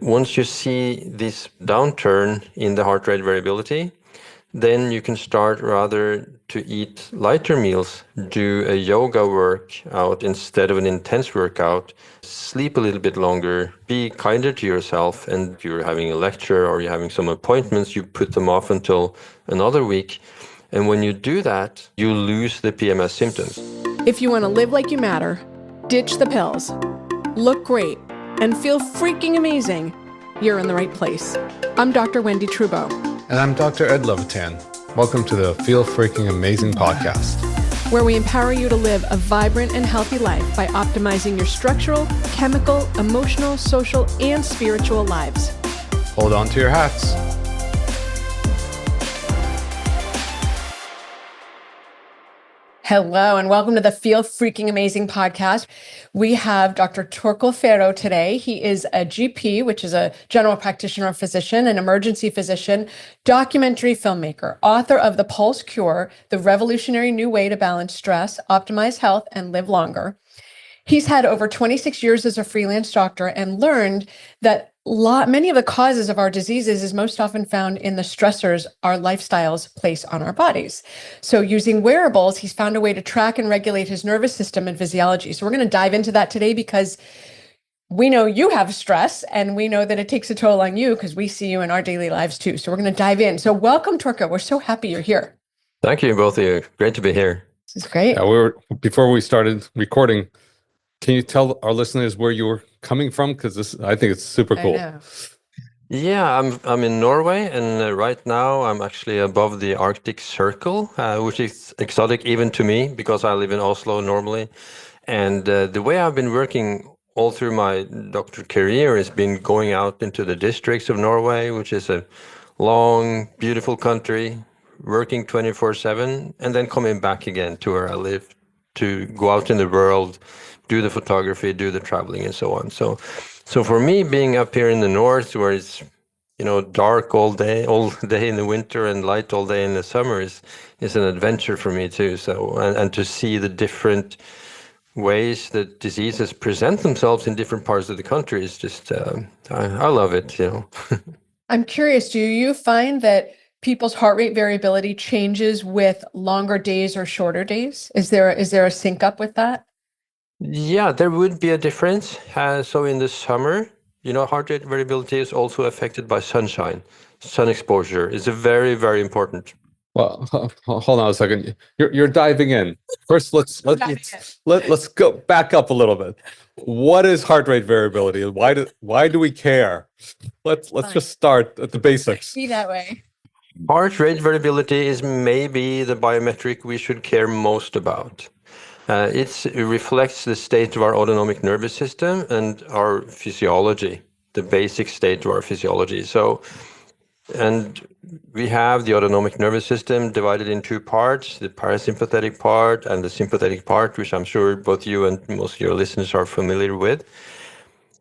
Once you see this downturn in the heart rate variability, then you can start rather to eat lighter meals, do a yoga workout instead of an intense workout, sleep a little bit longer, be kinder to yourself, and if you're having a lecture or you're having some appointments, you put them off until another week. And when you do that, you lose the PMS symptoms. If you want to live like you matter, ditch the pills, look great, and feel freaking amazing, you're in the right place. I'm Dr. Wendy Trudeau. And I'm Dr. Ed Levitan. Welcome to the Feel Freaking Amazing podcast, where we empower you to live a vibrant and healthy life by optimizing your structural, chemical, emotional, social, and spiritual lives. Hold on to your hats. Hello, and welcome to the Feel Freaking Amazing podcast. We have Dr. Torkil Færø today. He is a GP, which is a general practitioner physician, an emergency physician, documentary filmmaker, author of The Pulse Cure, the revolutionary new way to balance stress, optimize health, and live longer. He's had over 26 years as a freelance doctor and learned that many of the causes of our diseases is most often found in the stressors our lifestyles place on our bodies. So using wearables, he's found a way to track and regulate his nervous system and physiology. So we're going to dive into that today because we know you have stress and we know that it takes a toll on you because we see you in our daily lives too. So we're going to dive in. So welcome, Torkil. We're so happy you're here. Thank you, both of you. Great to be here. This is great. Before we started recording, can you tell our listeners where you were coming from? Because I think it's super cool. Yeah, I'm in Norway, and right now I'm actually above the Arctic Circle, which is exotic even to me because I live in Oslo normally. And the way I've been working all through my doctor career has been going out into the districts of Norway, which is a long, beautiful country, working 24/7, and then coming back again to where I live to go out in the world, do the photography, do the traveling, and so on. So for me, being up here in the north, where it's dark all day in the winter and light all day in the summer, is an adventure for me too. So and to see the different ways that diseases present themselves in different parts of the country is just I love it. I'm curious, do you find that people's heart rate variability changes with longer days or shorter days? Is there a sync up with that? Yeah, there would be a difference. So in the summer, heart rate variability is also affected by sunshine. Sun exposure is very, very important. Well, hold on a second. You're diving in. First, let's go back up a little bit. What is heart rate variability? Why do we care? Let's just start at the basics. Be that way. Heart rate variability is maybe the biometric we should care most about. It reflects the state of our autonomic nervous system and our physiology, the basic state of our physiology. And we have the autonomic nervous system divided in two parts, the parasympathetic part and the sympathetic part, which I'm sure both you and most of your listeners are familiar with.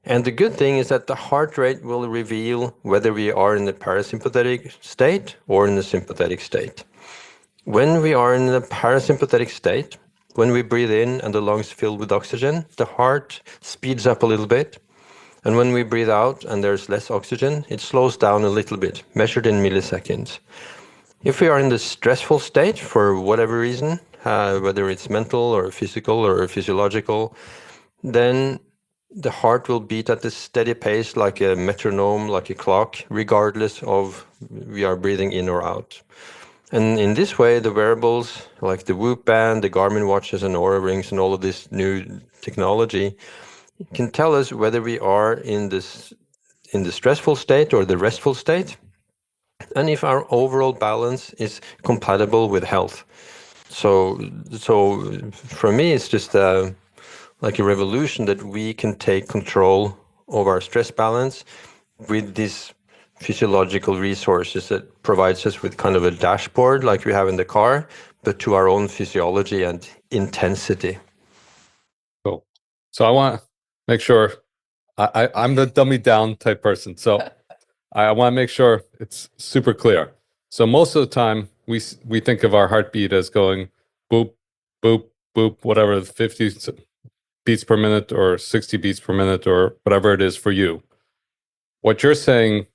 And the good thing is that the heart rate will reveal whether we are in the parasympathetic state or in the sympathetic state. When we are in the parasympathetic state, when we breathe in and the lungs fill with oxygen, the heart speeds up a little bit. And when we breathe out and there's less oxygen, it slows down a little bit, measured in milliseconds. If we are in the stressful state for whatever reason, whether it's mental or physical or physiological, then the heart will beat at a steady pace like a metronome, like a clock, regardless of we are breathing in or out. And in this way, the wearables, like the Whoop band, the Garmin watches and Oura rings and all of this new technology can tell us whether we are in the stressful state or the restful state, and if our overall balance is compatible with health. So for me, it's just like a revolution that we can take control of our stress balance with these physiological resources that provides us with kind of a dashboard like we have in the car, but to our own physiology and intensity. Cool. So I want to make sure I'm the dummy down type person. So I want to make sure it's super clear. So most of the time we think of our heartbeat as going boop, boop, boop, whatever, 50 beats per minute or 60 beats per minute or whatever it is for you. what you're saying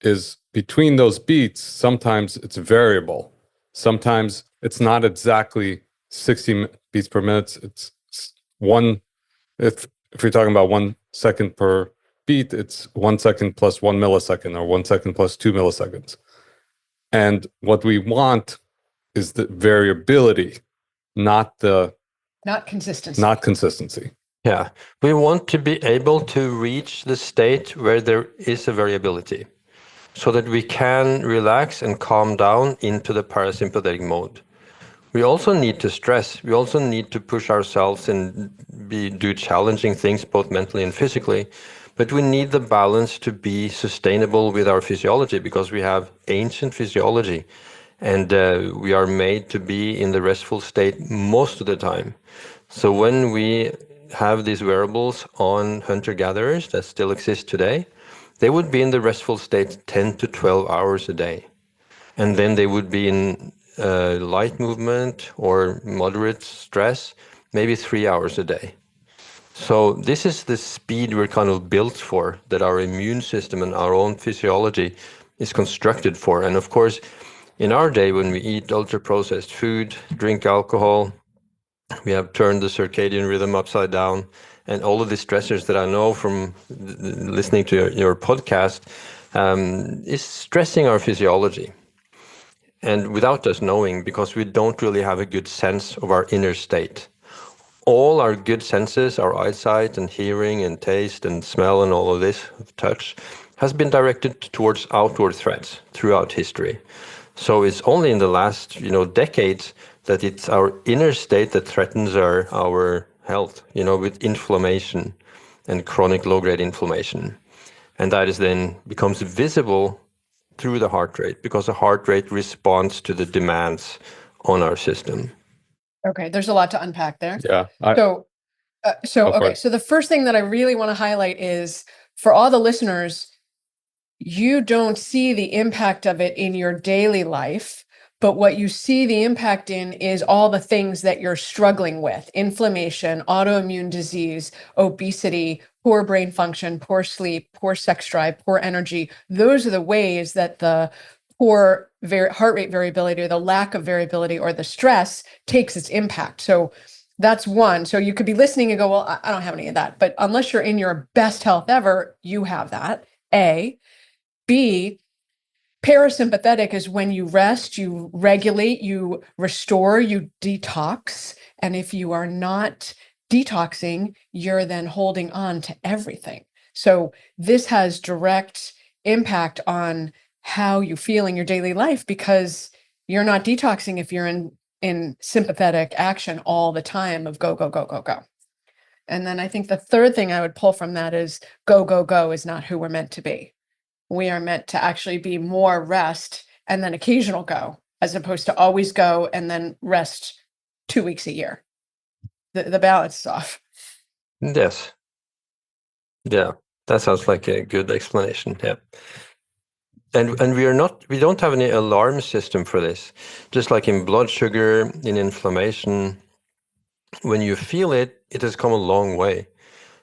is between those beats, sometimes it's variable. Sometimes it's not exactly 60 beats per minute. It's one, if you're talking about 1 second per beat, it's 1 second plus 1 millisecond, or 1 second plus 2 milliseconds. And what we want is the variability, not consistency. Yeah, we want to be able to reach the state where there is a variability so that we can relax and calm down into the parasympathetic mode. We also need to stress. We also need to push ourselves and do challenging things both mentally and physically. But we need the balance to be sustainable with our physiology, because we have ancient physiology and we are made to be in the restful state most of the time. So when we have these wearables on hunter-gatherers that still exist today, they would be in the restful state 10 to 12 hours a day. And then they would be in light movement or moderate stress, maybe 3 hours a day. So this is the speed we're kind of built for, that our immune system and our own physiology is constructed for. And of course, in our day, when we eat ultra-processed food, drink alcohol, we have turned the circadian rhythm upside down, and all of the stressors that I know from listening to your podcast is stressing our physiology. And without us knowing, because we don't really have a good sense of our inner state. All our good senses, our eyesight and hearing and taste and smell and all of this, touch, has been directed towards outward threats throughout history. So it's only in the last, decades that it's our inner state that threatens our health, with inflammation and chronic low-grade inflammation. And that is then becomes visible through the heart rate, because the heart rate responds to the demands on our system. Okay, there's a lot to unpack there. Yeah. So the first thing that I really want to highlight is, for all the listeners, you don't see the impact of it in your daily life, but what you see the impact in is all the things that you're struggling with: inflammation, autoimmune disease, obesity, poor brain function, poor sleep, poor sex drive, poor energy. Those are the ways that the poor heart rate variability, or the lack of variability, or the stress takes its impact. So that's one. So you could be listening and go, well, I don't have any of that. But unless you're in your best health ever, you have that. A. B, parasympathetic is when you rest, you regulate, you restore, you detox. And if you are not detoxing, you're then holding on to everything. So this has direct impact on how you feel in your daily life, because you're not detoxing if you're in sympathetic action all the time of go, go, go, go, go. And then I think the third thing I would pull from that is go, go, go is not who we're meant to be. We are meant to actually be more rest and then occasional go, as opposed to always go and then rest 2 weeks a year. The balance is off. Yes. Yeah, that sounds like a good explanation. Yeah. And we don't have any alarm system for this. Just like in blood sugar, in inflammation, when you feel it, it has come a long way.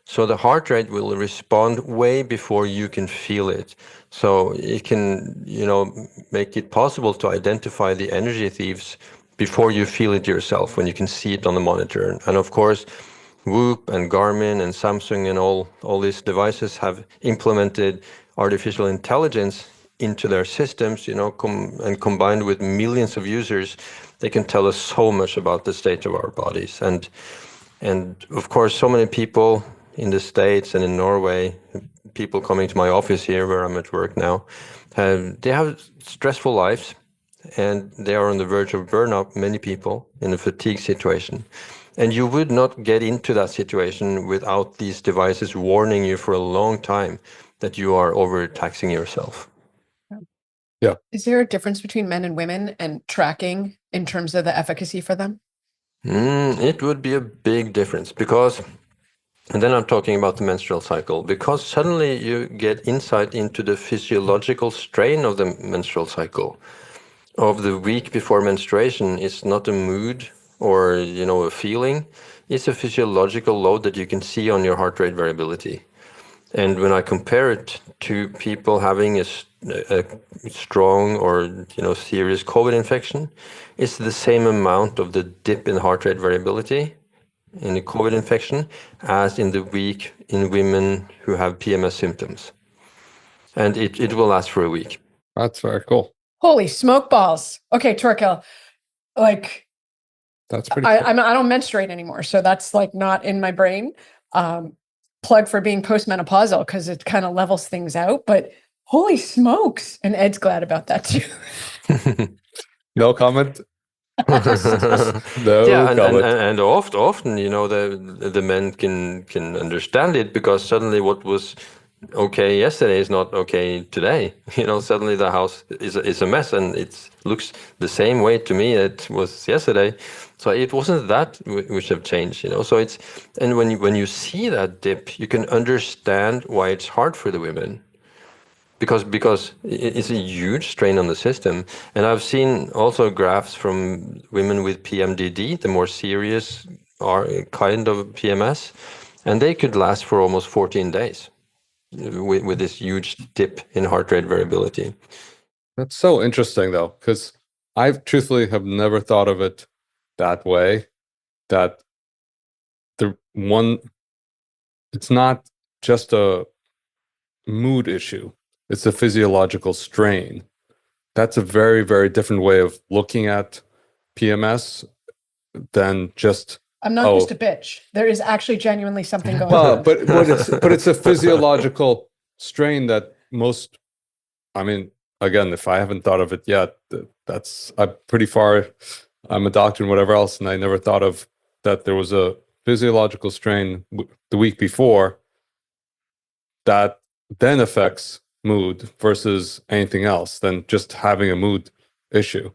So the heart rate will respond way before you can feel it. So it can, make it possible to identify the energy thieves before you feel it yourself, when you can see it on the monitor. And of course, Whoop and Garmin and Samsung and all these devices have implemented artificial intelligence into their systems, and combined with millions of users, they can tell us so much about the state of our bodies. And of course, so many people in the States and in Norway, people coming to my office here where I'm at work now, they have stressful lives, and they are on the verge of burnout, many people in a fatigue situation. And you would not get into that situation without these devices warning you for a long time that you are overtaxing yourself. Yeah. Is there a difference between men and women and tracking in terms of the efficacy for them? It would be a big difference, because, and then I'm talking about the menstrual cycle, because suddenly you get insight into the physiological strain of the menstrual cycle. Of the week before menstruation, it's not a mood or, a feeling. It's a physiological load that you can see on your heart rate variability. And when I compare it to people having a strong or serious COVID infection, it's the same amount of the dip in heart rate variability in the COVID infection as in the week in women who have PMS symptoms. And it will last for a week. That's very cool. Holy smoke balls. Okay, Torkil, like That's pretty cool. I don't menstruate anymore, so that's like not in my brain. Plug for being postmenopausal because it kind of levels things out, but holy smokes. And Ed's glad about that too. No comment? No Yeah, comment. and often, the men can understand it because suddenly what was okay yesterday is not okay today. Suddenly the house is a mess and it looks the same way to me it was yesterday. So it wasn't that which have changed. So it's, and when you see that dip, you can understand why it's hard for the women. Because it's a huge strain on the system. And I've seen also graphs from women with PMDD, the more serious kind of PMS, and they could last for almost 14 days with this huge dip in heart rate variability. That's so interesting, though, because I truthfully have never thought of it that way, that it's not just a mood issue. It's a physiological strain. That's a very, very different way of looking at PMS than just. I'm not just a bitch. There is actually genuinely something going on. But it's a physiological strain that most. I mean, again, if I haven't thought of it yet, I'm pretty far. I'm a doctor and whatever else, and I never thought of that there was a physiological strain the week before that then affects mood versus anything else than just having a mood issue.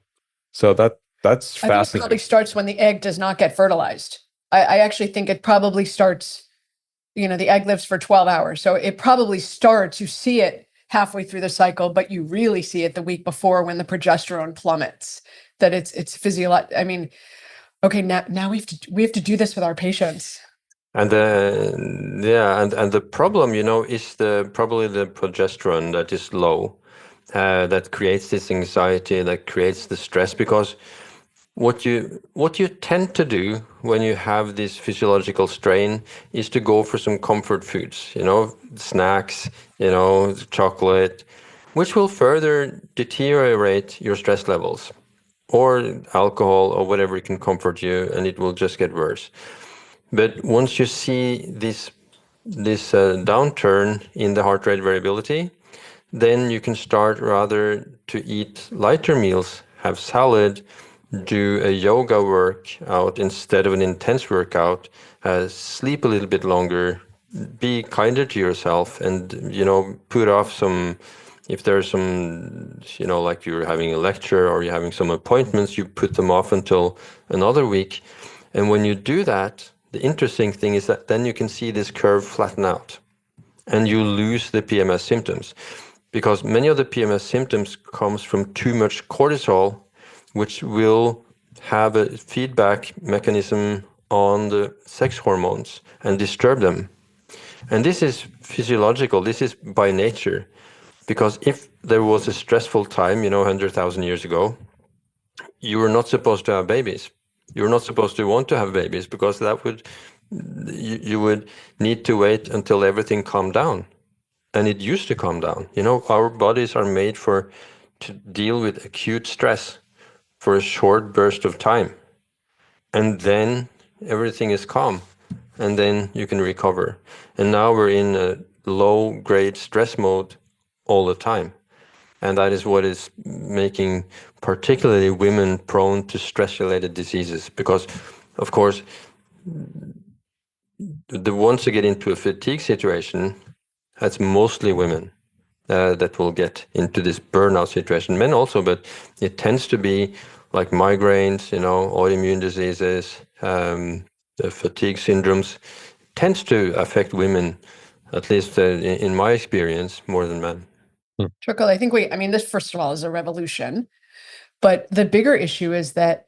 So that's fascinating. I think it probably starts when the egg does not get fertilized. I actually think it probably starts, the egg lives for 12 hours. So it probably starts, you see it halfway through the cycle, but you really see it the week before when the progesterone plummets, that it's physiological. I mean, okay, now we have to do this with our patients. And the problem, is probably the progesterone that is low, that creates this anxiety, that creates the stress. Because what you tend to do when you have this physiological strain is to go for some comfort foods, snacks, chocolate, which will further deteriorate your stress levels, or alcohol or whatever can comfort you, and it will just get worse. But once you see this downturn in the heart rate variability, then you can start rather to eat lighter meals, have salad, do a yoga workout instead of an intense workout, sleep a little bit longer, be kinder to yourself, and put off some. If there's some, like you're having a lecture or you're having some appointments, you put them off until another week. And when you do that, the interesting thing is that then you can see this curve flatten out and you lose the PMS symptoms, because many of the PMS symptoms comes from too much cortisol, which will have a feedback mechanism on the sex hormones and disturb them. And this is physiological, this is by nature, because if there was a stressful time, 100,000 years ago, you were not supposed to have babies. You're not supposed to want to have babies, because you would need to wait until everything calmed down. And it used to calm down. Our bodies are made to deal with acute stress for a short burst of time. And then everything is calm. And then you can recover. And now we're in a low-grade stress mode all the time. And that is what is making particularly women prone to stress-related diseases. Because, of course, the ones who get into a fatigue situation, that's mostly women that will get into this burnout situation. Men also, but it tends to be like migraines, autoimmune diseases, the fatigue syndromes, tends to affect women, at least in my experience, more than men. Torkil, I think this, first of all, is a revolution. But the bigger issue is that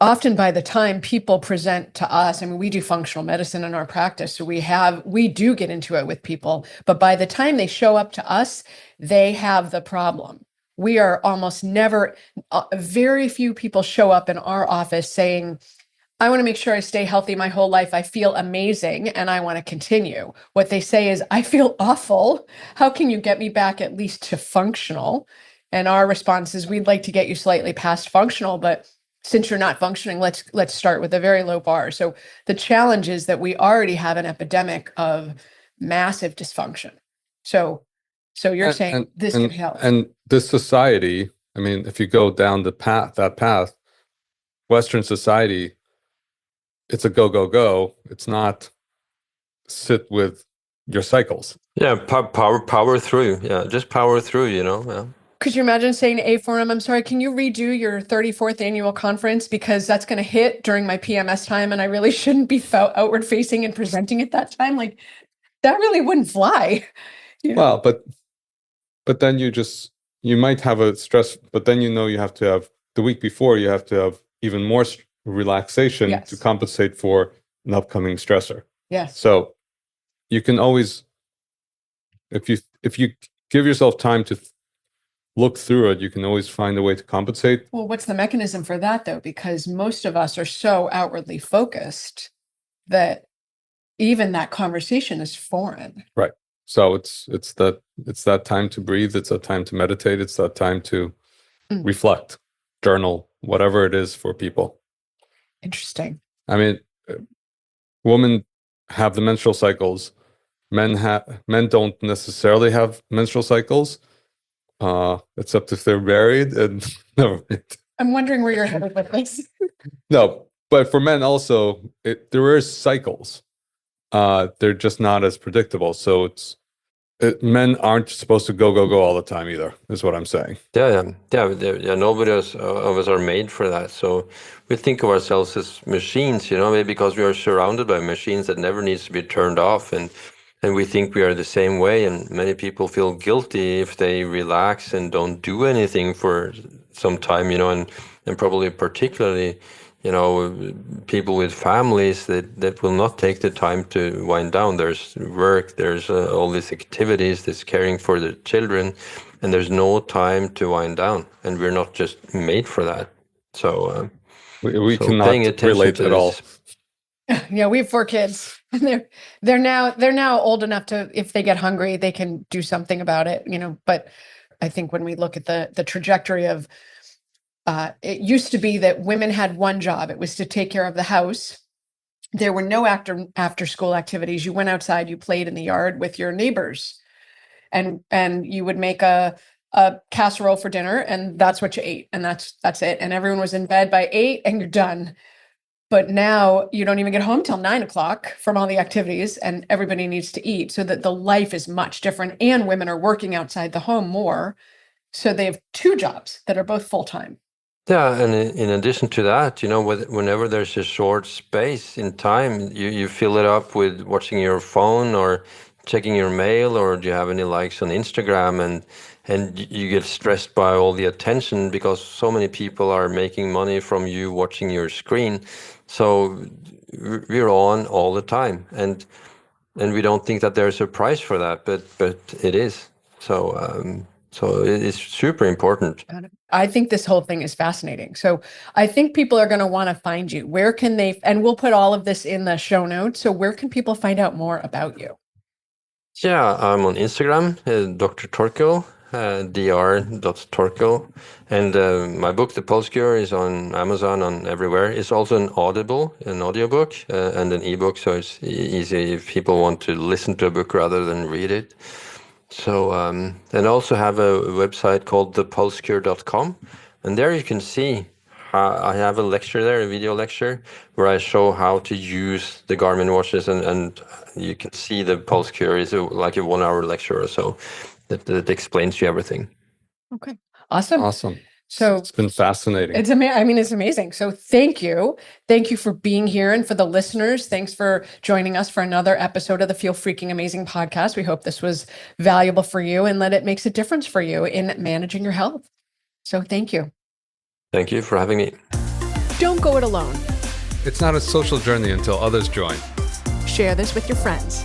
often by the time people present to us, I mean, we do functional medicine in our practice, so we do get into it with people, but by the time they show up to us, they have the problem. We are almost never, very few people show up in our office saying, I want to make sure I stay healthy my whole life. I feel amazing and I want to continue. What they say is, I feel awful. How can you get me back at least to functional? And our response is, we'd like to get you slightly past functional, but since you're not functioning, let's start with a very low bar. So the challenge is that we already have an epidemic of massive dysfunction. So you're saying this could help. And this society, I mean, if you go down that path, Western society, it's a go, go, go. It's not sit with your cycles. Yeah, power through. Yeah, just power through, Yeah. Could you imagine saying to A4M, I'm sorry, can you redo your 34th annual conference? Because that's going to hit during my PMS time and I really shouldn't be outward facing and presenting at that time. Like, that really wouldn't fly. Well, but then you might have a stress, but then you have to have the week before, you have to have even more relaxation to compensate for an upcoming stressor. Yes. So you can always, if you give yourself time to look through it, you can always find a way to compensate. Well, what's the mechanism for that though? Because most of us are so outwardly focused that even that conversation is foreign. Right. So it's that time to breathe. It's that time to meditate. It's that time to reflect, journal, whatever it is for people. Interesting. I mean, women have the menstrual cycles. Men don't necessarily have menstrual cycles, except if they're married. And never mind. I'm wondering where you're headed with this. No, but for men also, there is cycles. They're just not as predictable. So men aren't supposed to go all the time either, is what I'm saying. Yeah. Nobody of us are made for that. So we think of ourselves as machines, maybe because we are surrounded by machines that never needs to be turned off, and we think we are the same way. And many people feel guilty if they relax and don't do anything for some time, and probably particularly, people with families that will not take the time to wind down. There's work, there's all these activities, there's caring for the children, and there's no time to wind down. And we're not just made for that. So we cannot relate at all. Yeah, we have 4 kids, and they're now old enough to, if they get hungry, they can do something about it, But I think when we look at the trajectory of it used to be that women had one job. It was to take care of the house. There were no after school activities. You went outside, you played in the yard with your neighbors, and you would make a casserole for dinner, and that's what you ate, and that's it. And everyone was in bed by 8, and you're done. But now you don't even get home till 9 o'clock from all the activities, and everybody needs to eat, so that the life is much different. And women are working outside the home more, so they have 2 jobs that are both full time. Yeah, and in addition to that, whenever there's a short space in time, you fill it up with watching your phone or checking your mail, or do you have any likes on Instagram, and you get stressed by all the attention because so many people are making money from you watching your screen. So we're on all the time, and we don't think that there's a price for that, but it is. So it's super important. I think this whole thing is fascinating. So I think people are going to want to find you. Where can they, and we'll put all of this in the show notes. So where can people find out more about you? Yeah, I'm on Instagram, Dr. Torkil, dr.torkil. And my book, The Pulse Cure, is on Amazon, on everywhere. It's also an audiobook, and an ebook. So it's easy if people want to listen to a book rather than read it. So, and also have a website called thepulsecure.com, and there you can see I have a lecture there, a video lecture, where I show how to use the Garmin watches, and you can see the Pulse Cure is like a 1-hour lecture or so that explains you everything. Okay, awesome. So it's been fascinating. It's amazing. So thank you for being here, and for the listeners, thanks for joining us for another episode of the Feel Freaking Amazing podcast. We hope this was valuable for you and that it makes a difference for you in managing your health. So thank you. Thank you for having me. Don't go it alone. It's not a social journey until others join. Share this with your friends.